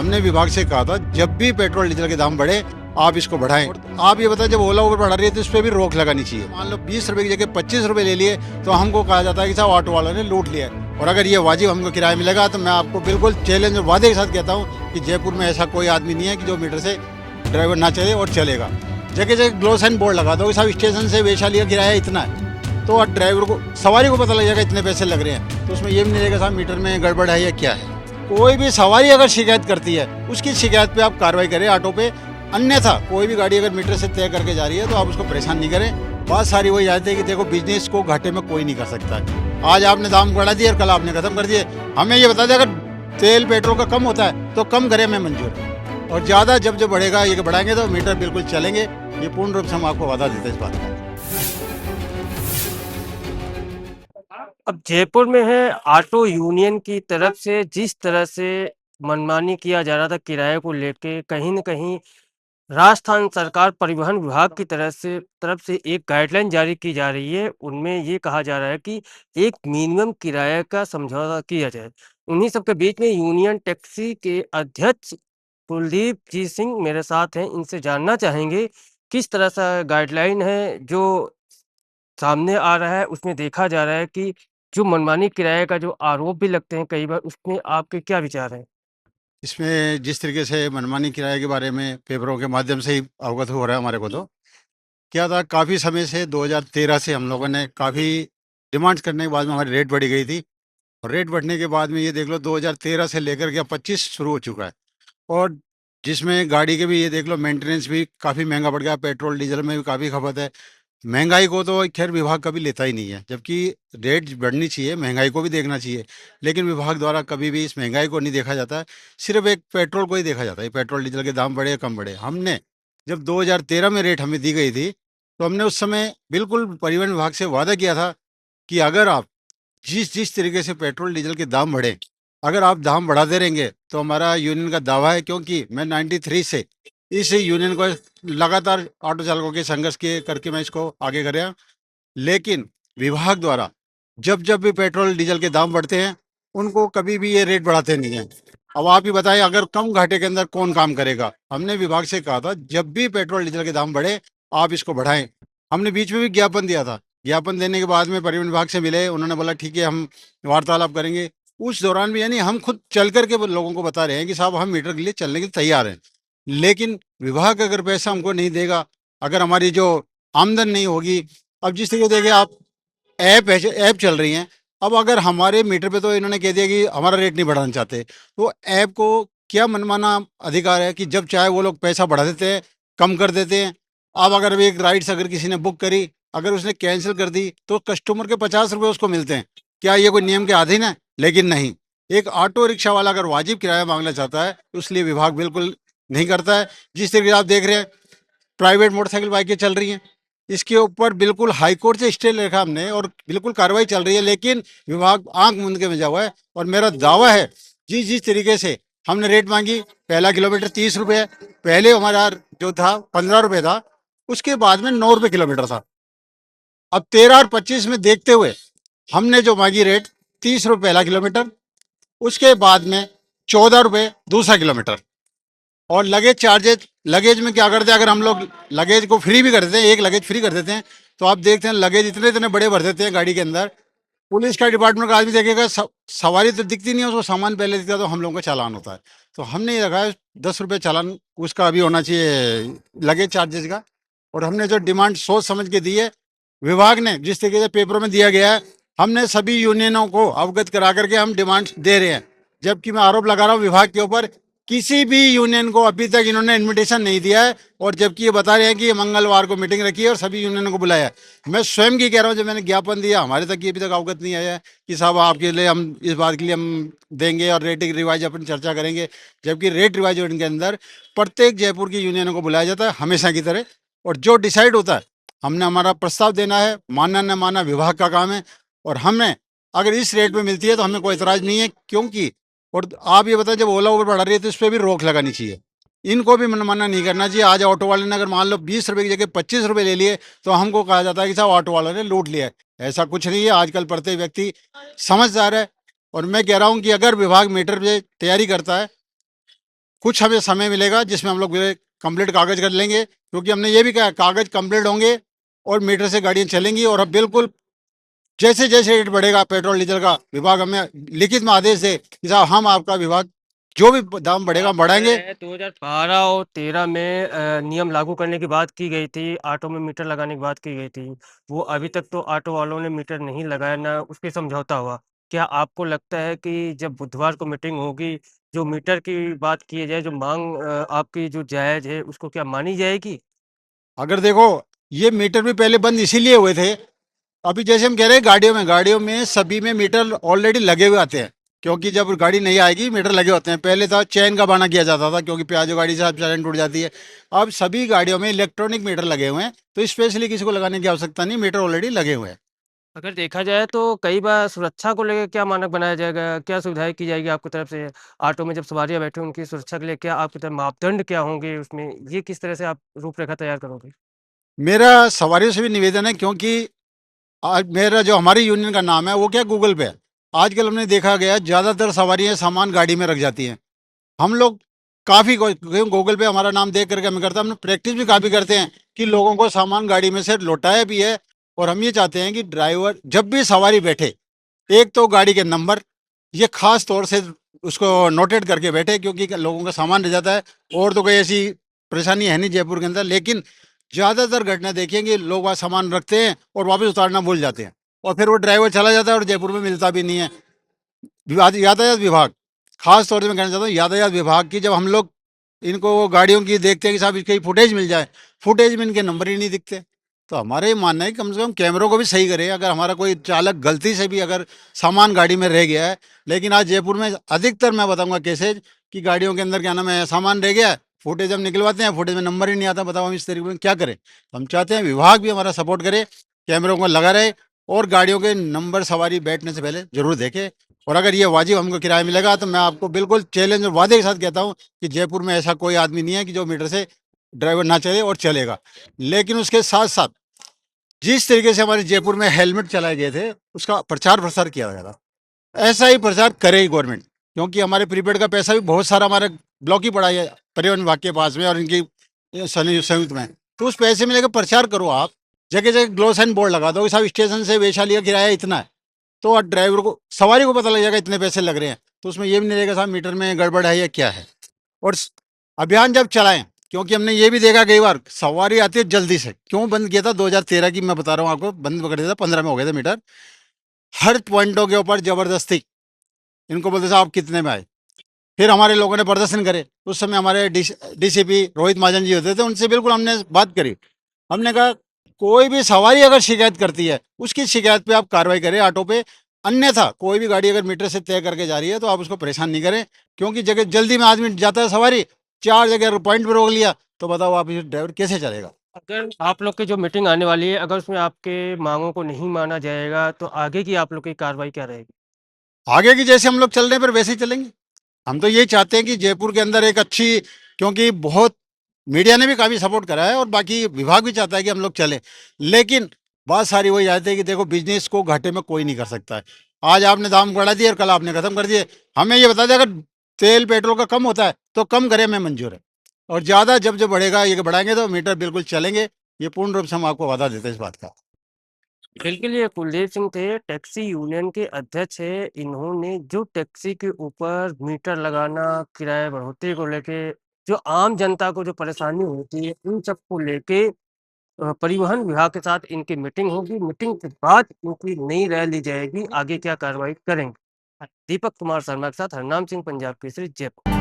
हमने विभाग से कहा था जब भी पेट्रोल डीजल के दाम बढ़े आप इसको बढ़ाएं। और आप ये बताएं जब ओला उबर बढ़ा रही है तो इस पर भी रोक लगानी चाहिए। मान लो 20 रुपए की जगह 25 रुपए ले लिए तो हमको कहा जाता है कि साहब ऑटो वालों ने लूट लिया है। और अगर ये वाजिब हमको किराया मिलेगा तो मैं आपको बिल्कुल चैलेंज और वादे के साथ कहता हूँ कि जयपुर में ऐसा कोई आदमी नहीं है कि जो मीटर से ड्राइवर ना चले और चलेगा। जगह जगह ग्लोसाइन बोर्ड लगा दो साहब स्टेशन से वैशाली का किराया इतना है, तो ड्राइवर को सवारी को पता लग जाएगा इतने पैसे लग रहे हैं। तो उसमें ये भी नहीं रहेगा साहब मीटर में गड़बड़ है या क्या है। कोई भी सवारी अगर शिकायत करती है उसकी शिकायत पे आप कार्रवाई करें ऑटो पे, अन्यथा कोई भी गाड़ी अगर मीटर से तय करके जा रही है तो आप उसको परेशान नहीं करें। बात सारी वही आती है कि देखो बिजनेस को घाटे में कोई नहीं कर सकता है। आज आपने दाम बढ़ा दिए और कल आपने खत्म कर दिए। हमें ये बता दें अगर तेल पेट्रोल का कम होता है तो कम करें, मैं मंजूर है। और ज़्यादा जब बढ़ेगा ये बढ़ाएंगे तो मीटर बिल्कुल चलेंगे। ये पूर्ण रूप से हम आपको वादा देते हैं इस बात का। अब जयपुर में है ऑटो यूनियन की तरफ से जिस तरह से मनमानी किया जा रहा था किराए को लेके, कहीं न कहीं राजस्थान सरकार परिवहन विभाग की तरफ से एक गाइडलाइन जारी की जा रही है। उनमें ये कहा जा रहा है कि एक मिनिमम किराए का समझौता किया जाए। उन्हीं सब के बीच में यूनियन टैक्सी के अध्यक्ष कुलदीप जी सिंह मेरे साथ हैं। इनसे जानना चाहेंगे किस तरह सा गाइडलाइन है जो सामने आ रहा है। उसमें देखा जा रहा है कि जो मनमानी किराए का जो आरोप भी लगते हैं कई बार, उसमें आपके क्या विचार हैं? इसमें जिस तरीके से मनमानी किराए के बारे में पेपरों के माध्यम से ही अवगत हो रहा है हमारे को, तो क्या था काफ़ी समय से 2013 से हम लोगों ने काफ़ी डिमांड्स करने के बाद में हमारी रेट बढ़ी गई थी। और रेट बढ़ने के बाद में ये देख लो 2013 से लेकर के अब 25 शुरू हो चुका है। और जिसमें गाड़ी के भी ये देख लो मेंटेनेंस भी काफ़ी महंगा बढ़ गया, पेट्रोल डीजल में भी काफ़ी खपत है। महंगाई को तो खैर विभाग कभी लेता ही नहीं है, जबकि रेट बढ़नी चाहिए, महंगाई को भी देखना चाहिए। लेकिन विभाग द्वारा कभी भी इस महंगाई को नहीं देखा जाता है, सिर्फ एक पेट्रोल को ही देखा जाता है। पेट्रोल डीजल के दाम बढ़े या कम बढ़े। हमने जब 2013 में रेट हमें दी गई थी तो हमने उस समय बिल्कुल परिवहन विभाग से वादा किया था कि अगर आप जिस जिस तरीके से पेट्रोल डीजल के दाम बढ़े, अगर आप दाम बढ़ाते रहेंगे तो हमारा यूनियन का दावा है, क्योंकि मैं 93 से इस यूनियन को लगातार ऑटो चालकों के संघर्ष के करके मैं इसको आगे कर रहा। लेकिन विभाग द्वारा जब जब भी पेट्रोल डीजल के दाम बढ़ते हैं उनको कभी भी ये रेट बढ़ाते नहीं हैं। अब आप ही बताएं अगर कम घाटे के अंदर कौन काम करेगा। हमने विभाग से कहा था जब भी पेट्रोल डीजल के दाम बढ़े आप इसको बढ़ाएं। हमने बीच में भी ज्ञापन दिया था। ज्ञापन देने के बाद में परिवहन विभाग से मिले, उन्होंने बोला ठीक है हम वार्तालाप करेंगे। उस दौरान भी यानी हम खुद चल करके वो लोगों को बता रहे हैं कि साहब हम मीटर के लिए चलने के लिए तैयार हैं। लेकिन विभाग अगर पैसा हमको नहीं देगा, अगर हमारी जो आमदन नहीं होगी, अब जिस तरीके देखिए आप ऐप चल रही हैं। अब अगर हमारे मीटर पे तो इन्होंने कह दिया कि हमारा रेट नहीं बढ़ाना चाहते, तो ऐप को क्या मनमाना अधिकार है कि जब चाहे वो लोग पैसा बढ़ा देते हैं, कम कर देते हैं। अब अगर एक राइड्स अगर किसी ने बुक करी, अगर उसने कैंसिल कर दी तो कस्टमर के 50 रुपये उसको मिलते हैं। क्या ये कोई नियम के अधीन है? लेकिन नहीं। एक ऑटो रिक्शा वाला अगर वाजिब किराया मांगना चाहता है तो इसलिए विभाग बिल्कुल नहीं करता है। जिस तरीके से आप देख रहे हैं प्राइवेट मोटरसाइकिल बाइकें चल रही हैं, इसके ऊपर बिल्कुल हाई कोर्ट से स्टे लिखा हमने और बिल्कुल कार्रवाई चल रही है, लेकिन विभाग आंख मूंद के में हुआ है। और मेरा दावा है जिस जिस तरीके से हमने रेट मांगी, पहला किलोमीटर 30 रुपये है, पहले हमारा जो था 15 रुपये था, उसके बाद में 9 रुपये किलोमीटर था। अब 13 और 25 में देखते हुए हमने जो मांगी रेट 30 रुपये पहला किलोमीटर, उसके बाद में 14 रुपये दूसरा किलोमीटर। और लगेज चार्जेज, लगेज में क्या करते हैं अगर हम लोग लगेज को फ्री भी कर देते हैं, एक लगेज फ्री कर देते हैं, तो आप देखते हैं लगेज इतने इतने बड़े भर देते हैं गाड़ी के अंदर। पुलिस का डिपार्टमेंट का आदमी देखेगा सवारी तो दिखती नहीं है, उसको सामान पहले दिखता है, तो हम लोगों का चालान होता है। तो हमने ये रखा है 10 रुपये चालान उसका अभी होना चाहिए लगेज चार्जेज का। और हमने जो डिमांड सोच समझ के दी है, विभाग ने जिस तरीके से पेपरों में दिया गया है, हमने सभी यूनियनों को अवगत करा करके हम डिमांड दे रहे हैं। जबकि मैं आरोप लगा रहा हूँ विभाग के ऊपर, किसी भी यूनियन को अभी तक इन्होंने इनविटेशन नहीं दिया है। और जबकि ये बता रहे हैं कि ये मंगलवार को मीटिंग रखी है और सभी यूनियनों को बुलाया है। मैं स्वयं की कह रहा हूँ, जब मैंने ज्ञापन दिया हमारे तक ये अभी तक अवगत नहीं आया है कि साहब आपके लिए हम इस बात के लिए हम देंगे और रेट रिवाइज अपन चर्चा करेंगे। जबकि रेट रिवाइज के अंदर प्रत्येक जयपुर की यूनियनों को बुलाया जाता है हमेशा की तरह, और जो डिसाइड होता है हमने हमारा प्रस्ताव देना है, मानना न मानना विभाग का काम है। और हमें अगर इस रेट में मिलती है तो हमें कोई एतराज़ नहीं है, क्योंकि और आप ये बताएं जब ओला उबर बढ़ा रही है तो इस पर भी रोक लगानी चाहिए। इनको भी मनमाना नहीं करना चाहिए। आज ऑटो वाले ने अगर मान लो 20 रुपए की जगह 25 रुपए ले लिए तो हमको कहा जाता है कि साहब ऑटो वालों ने लूट लिया है। ऐसा कुछ नहीं है। आजकल प्रत्येक व्यक्ति समझदार है। और मैं कह रहा हूँ कि अगर विभाग मीटर पे तैयारी करता है कुछ हमें समय मिलेगा जिसमें हम लोग कंप्लीट कागज कर लेंगे, क्योंकि हमने ये भी कहा कागज कंप्लीट होंगे और मीटर से गाड़ियां चलेंगी। और अब बिल्कुल जैसे जैसे रेट बढ़ेगा पेट्रोल डीजल का, विभाग हमें लिखित में आदेश दे कि साहब हम आपका विभाग जो भी दाम बढ़ेगा आप कह बढ़ाएंगे। रहे हैं 2012 और 13 में नियम लागू करने की बात की गई थी, ऑटो में मीटर लगाने की बात की गई थी। वो अभी तक तो ऑटो वालों ने मीटर नहीं लगाया, ना उस पे समझौता हुआ। क्या आपको लगता है कि जब बुधवार को मीटिंग होगी, जो मीटर की बात की जाए, जो माँग आपकी जो जायज़ है, उसको क्या मानी जाएगी? अगर देखो ये मीटर भी पहले बंद इसीलिए हुए थे, अभी जैसे हम कह रहे हैं गाड़ियों में सभी में मीटर ऑलरेडी लगे हुए आते हैं, क्योंकि जब गाड़ी नहीं आएगी मीटर लगे होते हैं। पहले था चैन का बहाना किया जाता था, क्योंकि प्याजो गाड़ी से चैन टूट जाती है। अब सभी गाड़ियों में इलेक्ट्रॉनिक मीटर लगे हुए हैं, तो स्पेशली किसी को लगाने की आवश्यकता नहीं, मीटर ऑलरेडी लगे हुए हैं। अगर देखा जाए तो कई बार सुरक्षा को लेके क्या मानक बनाया जाएगा? क्या सुविधाएँ की जाएगी आपकी तरफ से? ऑटो में जब सवारियाँ बैठी उनकी सुरक्षा के लिए क्या आपकी तरफ मापदंड क्या होंगे उसमें? ये किस तरह से आप रूपरेखा तैयार करोगे? मेरा सवारियों से भी निवेदन है, क्योंकि आज मेरा जो हमारी यूनियन का नाम है वो क्या गूगल पे है। आजकल हमने देखा गया ज़्यादातर सवारियाँ सामान गाड़ी में रख जाती हैं। हम लोग काफ़ी गूगल पे हमारा नाम देख करके हमें करता है, हम प्रैक्टिस भी काफ़ी करते हैं कि लोगों को सामान गाड़ी में से लौटाया भी है। और हम ये चाहते हैं कि ड्राइवर जब भी सवारी बैठे, एक तो गाड़ी के नंबर ये खास तौर से उसको नोटेट करके बैठे, क्योंकि लोगों का सामान रह जाता है। और तो कोई ऐसी परेशानी है नहीं जयपुर के अंदर, लेकिन ज़्यादातर घटना देखेंगे लोग वहाँ सामान रखते हैं और वापस उतारना भूल जाते हैं, और फिर वो ड्राइवर चला जाता है और जयपुर में मिलता भी नहीं है। यातायात विभाग, खास तौर से मैं कहना चाहता हूँ यातायात विभाग की, जब हम लोग इनको गाड़ियों की देखते हैं कि साहब इसकी फुटेज मिल जाए, फुटेज में इनके नंबर ही नहीं दिखते। तो हमारे ये मानना है कि कम से कम कैमरों को भी सही करें। अगर हमारा कोई चालक गलती से भी अगर सामान गाड़ी में रह गया है, लेकिन आज जयपुर में अधिकतर मैं बताऊंगा केसेज कि गाड़ियों के अंदर क्या नाम है सामान रह गया है, फुटेज हम निकलवाते हैं, फुटेज में नंबर ही नहीं आता। बताओ हम इस तरीके में क्या करें? तो हम चाहते हैं विभाग भी हमारा सपोर्ट करे, कैमरों को लगा रहे और गाड़ियों के नंबर सवारी बैठने से पहले जरूर देखे। और अगर ये वाजिब हमको किराया मिलेगा तो मैं आपको बिल्कुल चैलेंज और वादे के साथ कहता हूँ कि जयपुर में ऐसा कोई आदमी नहीं है कि जो मीटर से ड्राइवर ना चले, और चलेगा। लेकिन उसके साथ साथ जिस तरीके से हमारे जयपुर में हेलमेट चलाए गए थे उसका प्रचार प्रसार किया गया था, ऐसा ही प्रचार करे गवर्नमेंट। क्योंकि हमारे प्रीपेड का पैसा भी बहुत सारा हमारे ब्लॉक ही पड़ा है परिवहन विभाग के पास में और इनकी संयुक्त में। तो उस पैसे में लेकर प्रचार करो आप, जगह जगह ग्लोसन बोर्ड लगा दो कि साहब स्टेशन से वैशाली का किराया इतना है, तो अब ड्राइवर को सवारी को पता लग जाएगा इतने पैसे लग रहे हैं। तो उसमें ये भी नहीं रहेगा साहब मीटर में गड़बड़ है या क्या है। और अभियान जब चलाएं, क्योंकि हमने ये भी देखा कई बार सवारी आती है जल्दी से, क्यों बंद किया था 2013 की मैं बता रहा हूँ आपको, बंद कर दिया था 15 में हो गए थे मीटर। हर पॉइंटों के ऊपर जबरदस्ती इनको बोलते साहब कितने में आए। फिर हमारे लोगों ने प्रदर्शन करे, उस समय हमारे डीसीपी रोहित महाजन जी होते थे, उनसे बिल्कुल हमने बात करी। हमने कहा कोई भी सवारी अगर शिकायत करती है उसकी शिकायत पे आप कार्रवाई करें ऑटो पे, अन्यथा कोई भी गाड़ी अगर मीटर से तय करके जा रही है तो आप उसको परेशान नहीं करें। क्योंकि जगह जल्दी में आदमी जाता है सवारी, 4 जगह पॉइंट पर रोक लिया, तो बताओ आप ये ड्राइवर कैसे चलेगा? अगर आप लोग की जो मीटिंग आने वाली है, अगर उसमें आपके माँगों को नहीं माना जाएगा, तो आगे की आप लोग की कार्रवाई क्या रहेगी? आगे की जैसे हम लोग चल रहे हैं फिर वैसे ही चलेंगे। हम तो यही चाहते हैं कि जयपुर के अंदर एक अच्छी, क्योंकि बहुत मीडिया ने भी काफ़ी सपोर्ट करा है और बाकी विभाग भी चाहता है कि हम लोग चलें, लेकिन बात सारी वही आती है कि देखो बिजनेस को घाटे में कोई नहीं कर सकता है। आज आपने दाम बढ़ा दिए और कल आपने खत्म कर दिए। हमें ये बता दें अगर तेल पेट्रोल का कम होता है तो कम करें, हमें मंजूर है। और ज़्यादा जब जब बढ़ेगा ये बढ़ाएंगे तो मीटर बिल्कुल चलेंगे, ये पूर्ण रूप से हम आपको वादा देते हैं इस बात का। बिल्कुल, ये कुलदीप सिंह थे, टैक्सी यूनियन के अध्यक्ष हैं। इन्होंने जो टैक्सी के ऊपर मीटर लगाना, किराया बढ़ोतरी को लेके जो आम जनता को जो परेशानी होती है, उन सब को लेके परिवहन विभाग के साथ इनकी मीटिंग होगी। मीटिंग के बाद इनकी नई राय ली जाएगी, आगे क्या कार्रवाई करेंगे। दीपक कुमार शर्मा के साथ हरनाम सिंह, पंजाब केसरी, जयपुर।